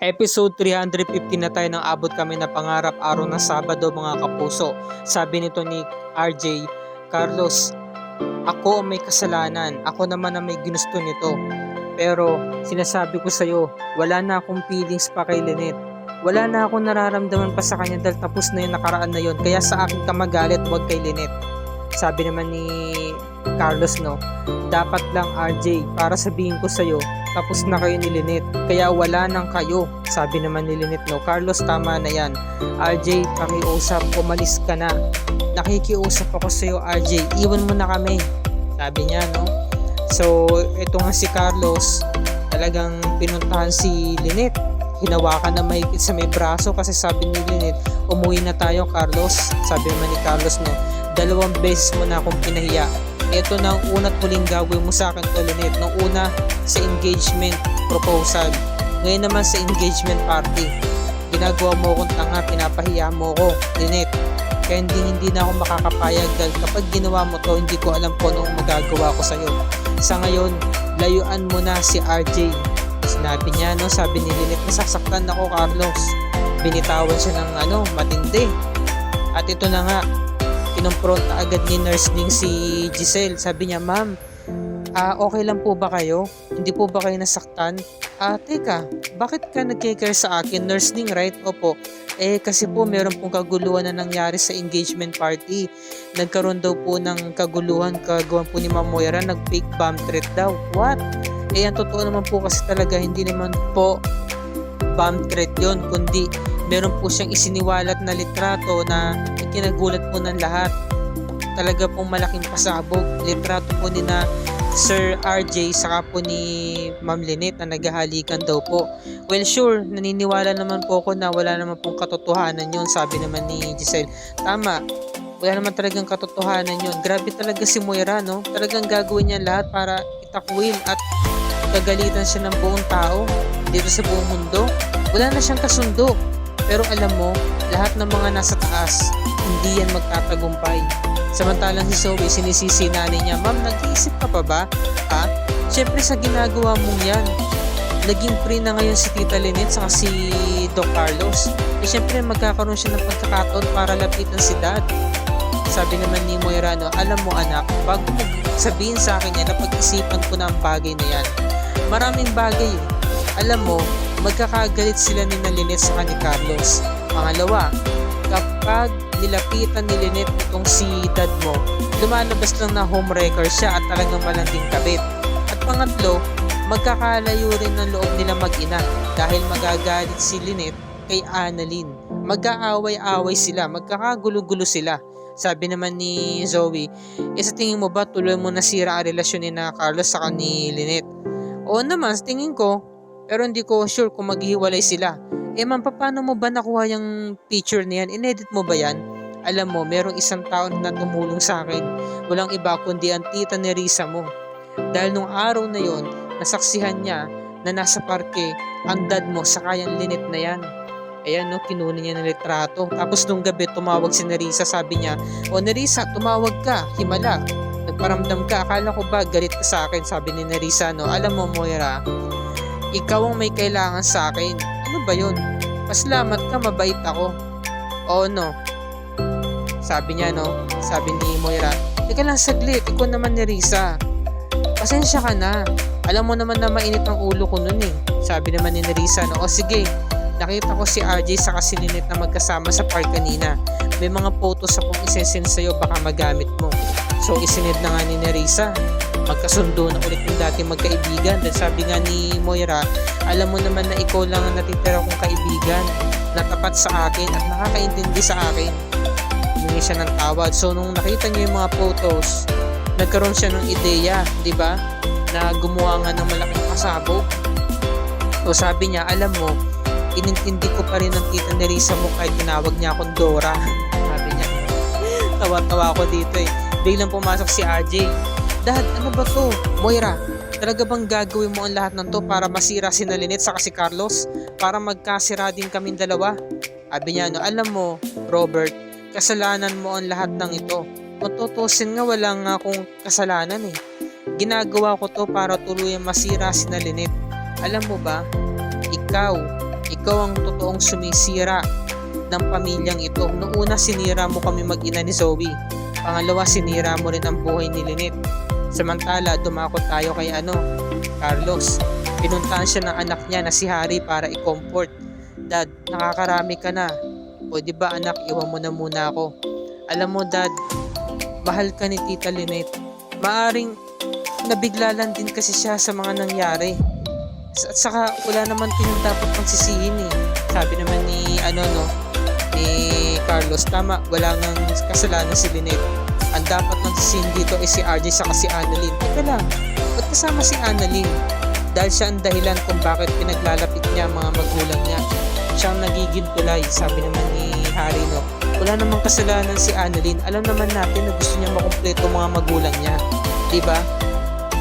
Episode 350 na tayo nang abot kami na pangarap araw ng Sabado mga kapuso. Sabi nito ni RJ, Carlos, ako ang may kasalanan. Ako naman ang may ginusto nito. Pero sinasabi ko sa'yo, wala na akong feelings pa kay Lynette. Wala na akong nararamdaman pa sa kanya dahil tapos na yung nakaraan na yun. Kaya sa akin ka magalit, huwag kay Lynette. Sabi naman ni Carlos, no, dapat lang RJ para sabihin ko sa'yo, tapos na kayo ni Lynette, kaya wala nang kayo. Sabi naman ni Lynette, no, Carlos, tama na yan. RJ, pakiusap, umalis ka na. Nakikiusap ako sa'yo, RJ, iwan mo na kami. Sabi niya, no. So, ito nga si Carlos, talagang pinuntahan si Lynette. Hinawakan na mahigpit sa may braso kasi sabi ni Lynette, umuwi na tayo, Carlos. Sabi naman ni Carlos, no, 2 beses mo na akong pinahiya. Ito na ang una't huling gagawin mo sa akin to, Lynette. Nung una sa engagement proposal, ngayon naman sa engagement party. Ginagawa mo akong tanga, pinapahiya mo ako, Lynette. Kaya hindi na ako makakapayag dahil kapag ginawa mo to, hindi ko alam po anong magagawa ko sa'yo. Sa ngayon, layuan mo na si RJ. Sinabi niya, no, sabi ni Lynette, nasasaktan ako, Carlos. Binitawan siya ng matindi. At ito na nga, kinumpronta agad ni Nurse Ning si Giselle. Sabi niya, ma'am, okay lang po ba kayo? Hindi po ba kayo nasaktan? Teka, bakit ka nagkikare sa akin? Nurse Ning, right? Opo. Kasi po meron pong kaguluhan na nangyari sa engagement party. Nagkaroon daw po ng kaguluhan kagawan po ni Ma'am Moira, nag-fake bomb threat daw. What? Ang totoo naman po kasi talaga, hindi naman po bomb threat yon, kundi meron po siyang isiniwalat na litrato na ikinagulat po ng lahat. Talaga pong malaking pasabog. Litrato po ni na Sir RJ saka po ni Ma'am Lynette na naghahalikan daw po. Well, sure, naniniwala naman po ako na wala naman pong katotohanan yun. Sabi naman ni Giselle, tama, wala naman talagang katotohanan yun. Grabe talaga si Moira, no? Talagang gagawin niya lahat para itakwil at kagalitan siya ng buong tao dito sa buong mundo. Wala na siyang kasundo. Pero alam mo, lahat ng mga nasa taas, hindi yan magtatagumpay. Samantalang si Zoe, sinisisi nanay niya, ma'am, nag-iisip ka pa ba? Siyempre sa ginagawa mong yan, naging free na ngayon si Tita Lynette saka si Doc Carlos. Siyempre magkakaroon siya ng pagkakataon para lapitan si Dad. Sabi naman ni Moira, no, alam mo anak, bago mo sabihin sa akin yan, napag-isipan ko na ang bagay na yan. Maraming bagay eh. Alam mo, magkakagalit sila ni Lynette sa ni Carlos. Pangalawa, kapag nilapitan ni Lynette itong si dad mo, lumalabas lang na homewrecker siya at talagang malanding kabit. At pangatlo, magkakalayo rin ng loob nila mag-ina dahil magagalit si Lynette kay Annalyn. Mag-aaway-away sila, magkakagulo-gulo sila. Sabi naman ni Zoe, sa tingin mo ba tuloy mo nasira ang relasyon ni na Carlos sa ni Lynette? Oo naman, sa tingin ko, pero hindi ko sure kung maghiwalay sila. Ma'am, paano mo ba nakuha yung picture na yan? Inedit mo ba yan? Alam mo, merong isang tao na tumulong sa akin. Walang iba kundi ang tita ni Risa mo. Dahil nung araw na yon, nasaksihan niya na nasa parke ang dad mo sa kayang Lynette na yan. Ayan, no, kinunin niya ng litrato. Tapos nung gabi, tumawag si Nerissa. Sabi niya, Nerissa, tumawag ka, himala. Nagparamdam ka, akala ko ba galit ka sa akin? Sabi ni Nerissa, no, alam mo Moira, ikaw ang may kailangan sa akin. Ano ba yun? Pasalamat ka, mabait ako. Oo, no. Sabi niya, no. Sabi ni Moira, teka lang saglit, ikaw naman ni Risa. Pasensya ka na. Alam mo naman na mainit ang ulo ko nun eh. Sabi naman ni Risa, no. O sige, nakita ko si RJ sa si Lynette na magkasama sa park kanina. May mga photos akong isesend sa'yo, baka magamit mo. So isinend na nga ni Nerissa. Magkasundo na ulit yung dati magkaibigan. Dahil sabi nga ni Moira, alam mo naman na ikaw lang ang natitira kong kaibigan na tapat sa akin at nakakaintindi sa akin. Humingi siya ng tawad. So nung nakita niya yung mga photos, nagkaroon siya ng ideya, di ba? Na gumawa nga ng malaking pasabog. So sabi niya, alam mo, inintindi ko pa rin ang tita ni Risa mo kahit tinawag niya akong Dora. Sabi niya. Tawa-tawa ako dito eh. Biglang pumasok si RJ. Dad, ano ba to? Moira, talaga bang gagawin mo ang lahat ng to para masira si Lynette saka si Carlos? Para magkasira din kaming dalawa? Sabi niya, no, alam mo, Robert, kasalanan mo ang lahat ng ito. Kung tutusin nga, wala nga akong kasalanan eh. Ginagawa ko to para tuluyang masira si Lynette. Alam mo ba, ikaw ikaw ang totoong sumisira ng pamilyang ito. Noong una, sinira mo kami mag-ina ni Zoe. Pangalawa, sinira mo rin ang buhay ni Lynette. Samantala, dumakot tayo kay Carlos. Pinuntahan siya ng anak niya na si Harry para i-comfort. Dad, nakakarami ka na. O di ba anak, iwan mo na muna ako. Alam mo Dad, mahal ka ni Tita Lynette. Maaring nabigla lang din kasi siya sa mga nangyari. At saka wala naman kayong dapat pagsisihin eh. Sabi naman ni Carlos, tama, wala nang kasalanan si Lynette. Ang dapat magsisihin dito ay si RJ saka si Annalyn. Teka lang, ba't kasama si Annalyn? Dahil siya ang dahilan kung bakit pinaglalapit niya ang mga magulang niya. Siya ang nagiging tulay, sabi naman ni Harry, no? Wala namang kasalanan si Annalyn. Alam naman natin na gusto niya makumpleto mga magulang niya. Diba?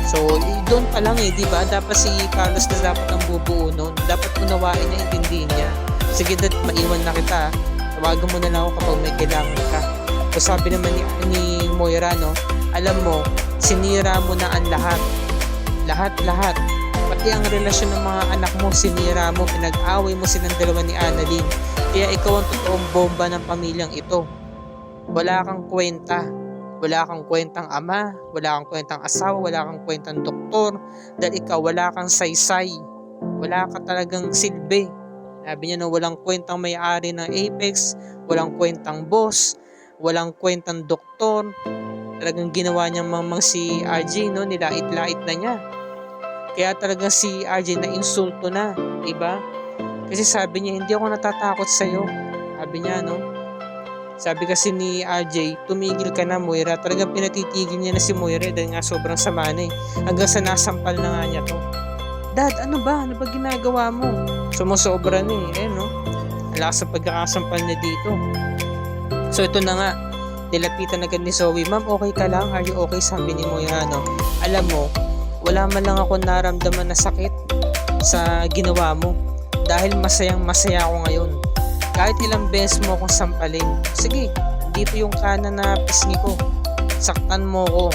So, doon pa lang eh, diba? Dapat si Carlos na dapat ang bubuo nun. Dapat unawain na intindihin niya. Sige Dad, maiwan na kita. Tawagan mo na lang ako kapag may kailangan ka. So sabi naman ni Moira, no? Alam mo, sinira mo na ang lahat. Lahat. Pati ang relasyon ng mga anak mo, sinira mo, pinag-away mo silang dalawa ni Annalyn. Kaya ikaw ang totoong bomba ng pamilyang ito. Wala kang kwenta. Wala kang kwentang ama, wala kang kwentang asawa, wala kang kwentang doktor, dahil ikaw wala kang saysay, wala ka talagang silbi. Sabi niya no, walang kwentang may-ari ng Apex, walang kwentang boss, walang kwentang doktor. Talagang ginawa niyang mamang si RJ, no, nilait-lait na niya. Kaya talagang si RJ na insulto na, diba? Kasi sabi niya, hindi ako natatakot sa'yo. Sabi niya, no? Sabi kasi ni RJ, tumigil ka na Moira. Talagang pinatitigil niya na si Moira dahil nga sobrang sama na eh. Hanggang sa nasampal na nga niya to. Dad, ano ba? Ano ba ginagawa mo? Sumusobra na eh. No? Alakas sa pagkakasampal niya dito. So ito na nga. Nilapitan agad ni Zoe. Ma'am, okay ka lang? Are you okay? Sabi ni Moira, no? Alam mo, wala man lang ako naramdaman na sakit sa ginawa mo. Dahil masayang masaya ako ngayon. Kahit ilang beses mo akong sampalin, sige, dito yung kanan na pisngi ko. Saktan mo ko.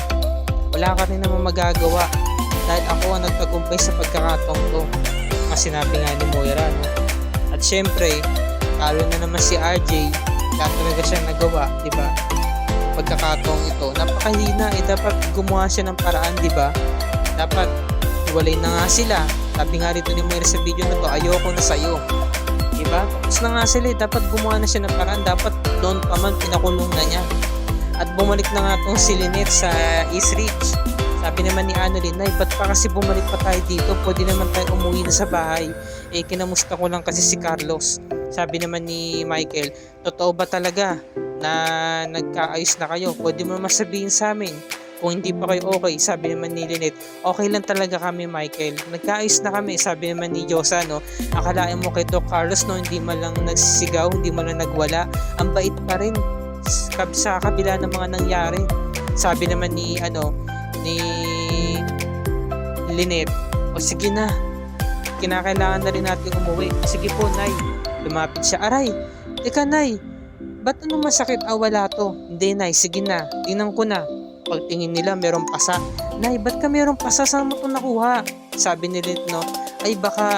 Wala ka rin naman magagawa. Dahil ako ang nagtagumpay sa pagkakataong to. Kasi sinabi nga ni Moira, no? At syempre, talo na naman si RJ. Kaya talaga siya nagawa, di ba? Pagkakataong ito, napakahina eh. Dapat gumawa siya ng paraan, di ba? Dapat, iwalay na nga sila. Sabi nga rito ni Moira sa video na to, ayoko na sa'yo. Diba? Tapos na nga sila eh. Dapat gumawa na siya ng paraan. Dapat doon pa man pinakulong na niya. At bumalik na nga tong si Lynette sa East Ridge. Sabi naman ni Annalyn, Nay, ba't pa kasi bumalik pa tayo dito? Pwede naman tayo umuwi na sa bahay. Eh, kinamusta ko lang kasi si Carlos. Sabi naman ni Michael, totoo ba talaga na nagkaayos na kayo? Pwede mo naman sabihin sa amin. Kung hindi pa kayo okay, sabi naman ni Lynette, okay lang talaga kami Michael. Nagkaayos na kami, sabi naman ni Josa, no? Akalain mo kay Doc Carlos, no? Hindi man lang nagsisigaw, hindi man lang nagwala. Ang bait pa rin sa kabila ng mga nangyari. Sabi naman ni Lynette, o sige na, kinakailangan na rin natin umuwi. Sige po, Nay. Lumapit siya, aray, teka Nay, ba't ano masakit? Wala to. Hindi Nay, sige na, tingnan ko na. Pagtingin nila, merong pasa. Nay, ba't ka merong pasa? Saan mo ito nakuha? Sabi ni Lynette, no? Ay, baka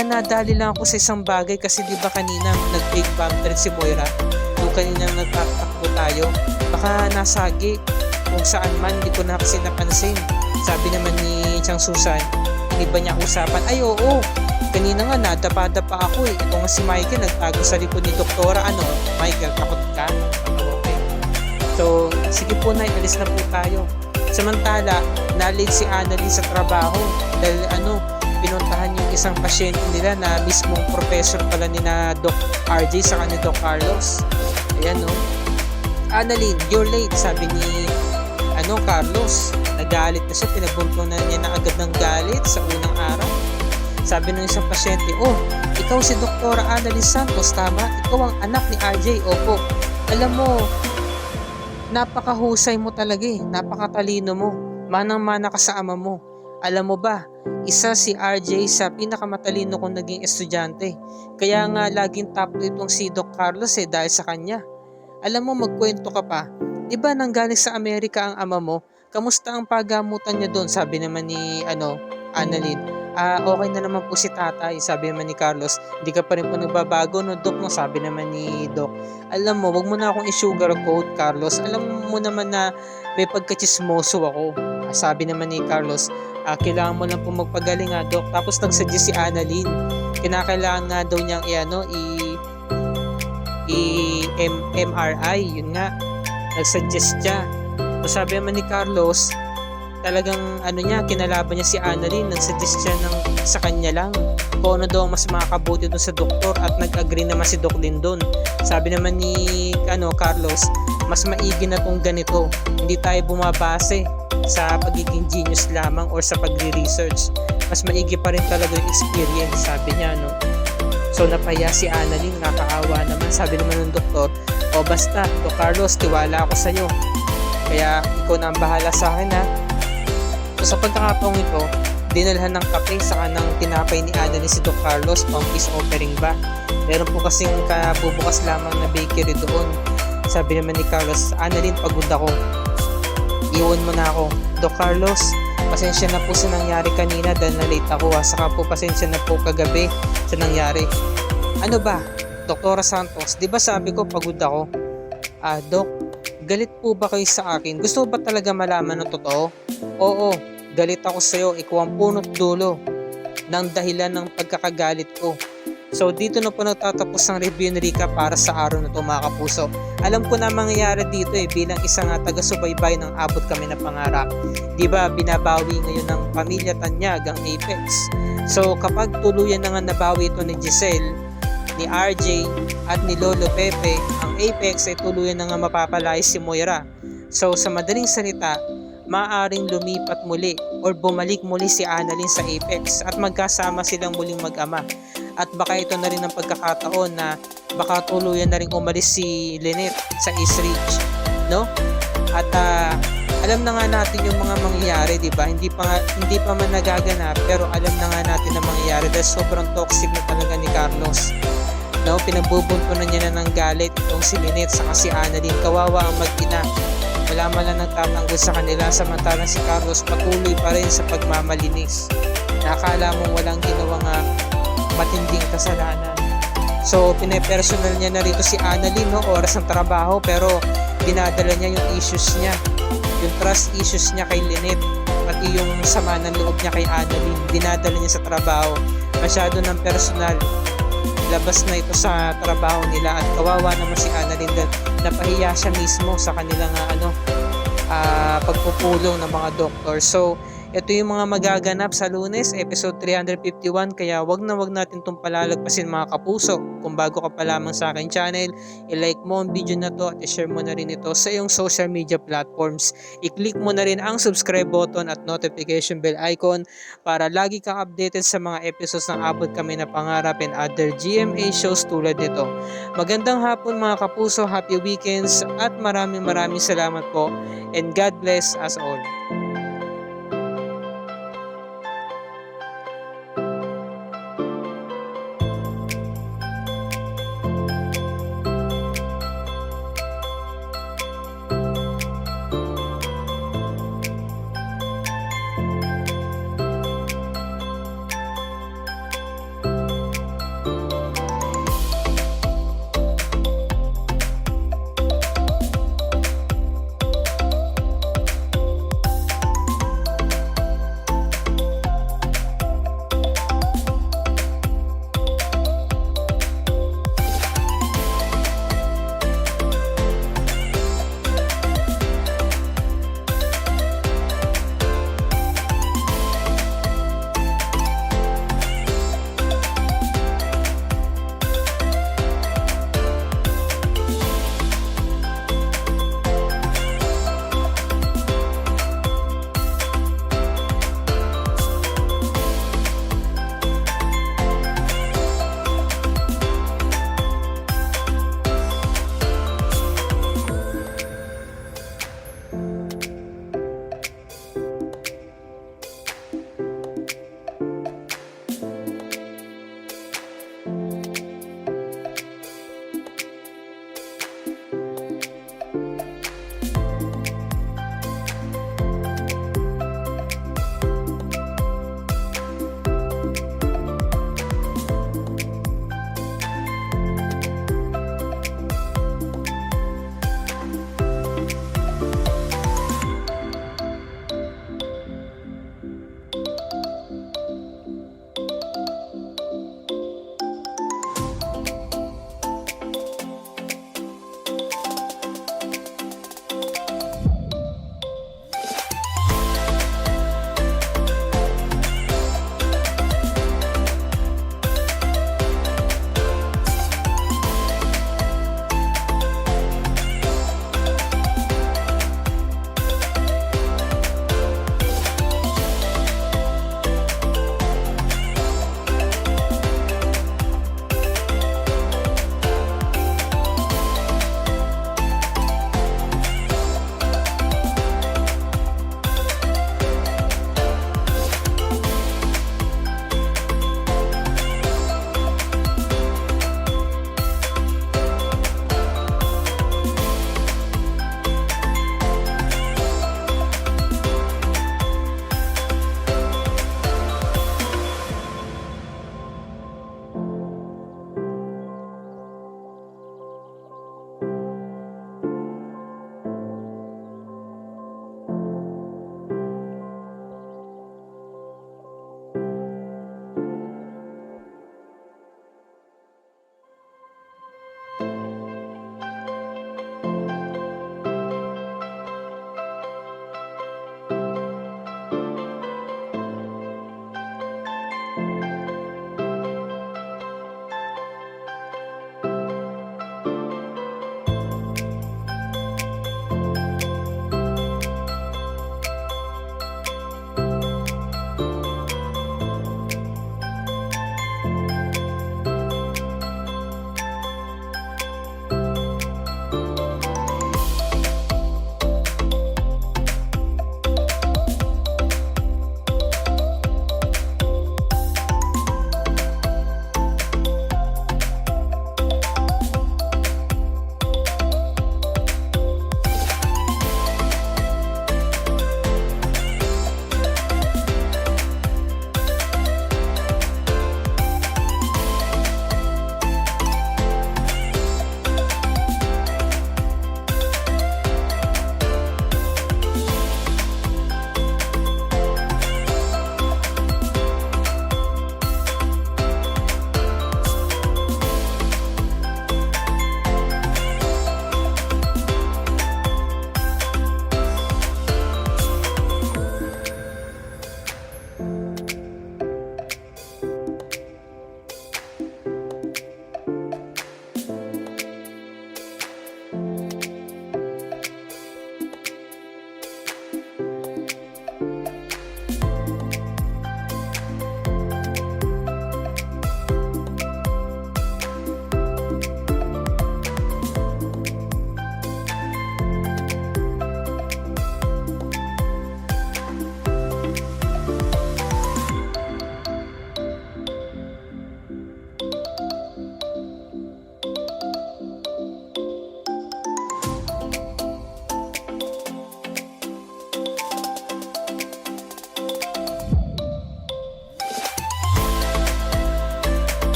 nadali lang ako sa isang bagay kasi di ba kanina nag-take back trip si Moira? Nung kanina nagtatakbo tayo, baka nasagi kung saan man, di ko na kasi napansin. Sabi naman ni Chang Susan, hindi ba niya usapan? Ay, oo. Kanina nga, nadapa-dapa ako eh. Ito nga si Michael, nagtago sa likod ni Doktora. Ano, Michael, takot ka? So, sige po Nay, alis na po tayo. Samantala, na-late si Annalyn sa trabaho dahil pinuntahan yung isang pasyente nila na mismong professor pala ni na Doc RJ sa ni Doc Carlos. Ayan no. Annalyn, you're late, sabi ni Carlos. Nagalit na siya, pinagbuntunan niya na agad ng galit sa unang araw. Sabi ng isang pasyente, oh, ikaw si Dr. Annalyn Santos, tama? Ikaw ang anak ni RJ, opo. Alam mo, napakahusay mo talaga eh. Napakatalino mo. Manang-mana ka sa ama mo. Alam mo ba, isa si RJ sa pinakamatalino kong naging estudyante. Kaya nga laging top itong si Doc Carlos eh dahil sa kanya. Alam mo, magkwento ka pa. Diba nanggaling sa Amerika ang ama mo? Kamusta ang paggamutan niya doon? Sabi naman ni Annalyn. Okay na naman po si tatay, sabi naman ni Carlos. Hindi ka pa rin po nagbabago, no, Dok, no, sabi naman ni Doc. Alam mo, wag mo na akong i-sugarcoat, Carlos. Alam mo naman na may pagkachismoso ako. Sabi naman ni Carlos, kailangan mo lang po magpagaling, Doc. Tapos nagsuggest si Annalyn. Kinakailangan nga daw niyang MRI, yun nga. Nagsuggest siya. So, sabi naman ni Carlos, talagang kinalaban niya si Annalyn, nagsuggest siya sa kanya lang kung ano daw mas makakabuti doon sa doktor at nag-agree naman si Doc Lindon. Sabi naman ni Carlos, mas maigi na tong ganito, hindi tayo bumabase sa pagiging genius lamang or sa pagre-research, mas maigi pa rin talaga yung experience, sabi niya, no. So napaya si Annalyn, nakakaawa naman. Sabi naman ng doktor, o basta Doc Carlos, tiwala ako sa'yo, kaya ikaw na ang bahala sa akin, ha. So sa pagkakataong ito, dinalhan ng kape sa kanang tinapay ni Annalyn si Doc Carlos pang peace offering ba. Meron po kasing kabubukas lamang na bakery doon. Sabi naman ni Carlos, Annalyn, pagod ako, iwan mo na ako. Doc Carlos, pasensya na po sa nangyari kanina dahil na late ako, saka po pasensya na po kagabi sa nangyari. Ano ba, Doktora Santos, di ba sabi ko pagod ako? Doc, galit po ba kayo sa akin? Gusto ba talaga malaman ng totoo? Oo, galit ako sa'yo. Ikaw ang punot dulo ng dahilan ng pagkakagalit ko. So dito na po nagtatapos ang review ni Rica para sa araw na ito, mga kapuso. Alam ko na mangyayari dito bilang isang taga-subaybay ng Abot Kami na Pangarap. Diba binabawi ngayon ng pamilya Tanyag ang Apex. So kapag tuluyan na nga nabawi ito ni Giselle, ni RJ at ni Lolo Pepe, ang Apex ay tuluyan na nga mapapalayas si Moira. So sa madaling salita, maaaring lumipat muli or bumalik muli si Annalyn sa Apex at magkasama silang muling mag-ama. At baka ito na rin ang pagkakataon na baka tuluyan na rin umalis si Lynette sa East Ridge, no? At alam na nga natin yung mga mangyayari, di ba? Hindi pa man nagaganap, pero alam na nga natin ang mangyayari dahil sobrang toxic na talaga ni Carlos. No, pinagbubuntunan niya na ng galit itong si Lynette saka si Annalyn. Kawawa ang mag-ina. Wala man lang nagtatanggol sa kanila, samantalang si Carlos patuloy pa rin sa pagmamalinis. Nakakala mong walang ginawang matinding kasalanan. So pinepersonal niya na rito si Annalyn, no, oras ng trabaho, pero dinadala niya yung issues niya, yung trust issues niya kay Lynette, pati yung sama ng loob niya kay Annalyn, dinadala niya sa trabaho. Masyado ng personal, labas na ito sa trabaho nila at kawawa naman si Annalyn dahil napahiya siya mismo sa kanilang pagpupulong ng mga doktor. So ito yung mga magaganap sa Lunes, episode 351, kaya wag natin itong palalagpasin, mga kapuso. Kung bago ka pa lamang sa akin channel, i-like mo ang video na to at i-share mo na rin ito sa iyong social media platforms. I-click mo na rin ang subscribe button at notification bell icon para lagi kang updated sa mga episodes ng Abot Kami na Pangarap and other GMA shows tulad nito. Magandang hapon, mga kapuso, happy weekends at maraming salamat po, and God bless us all.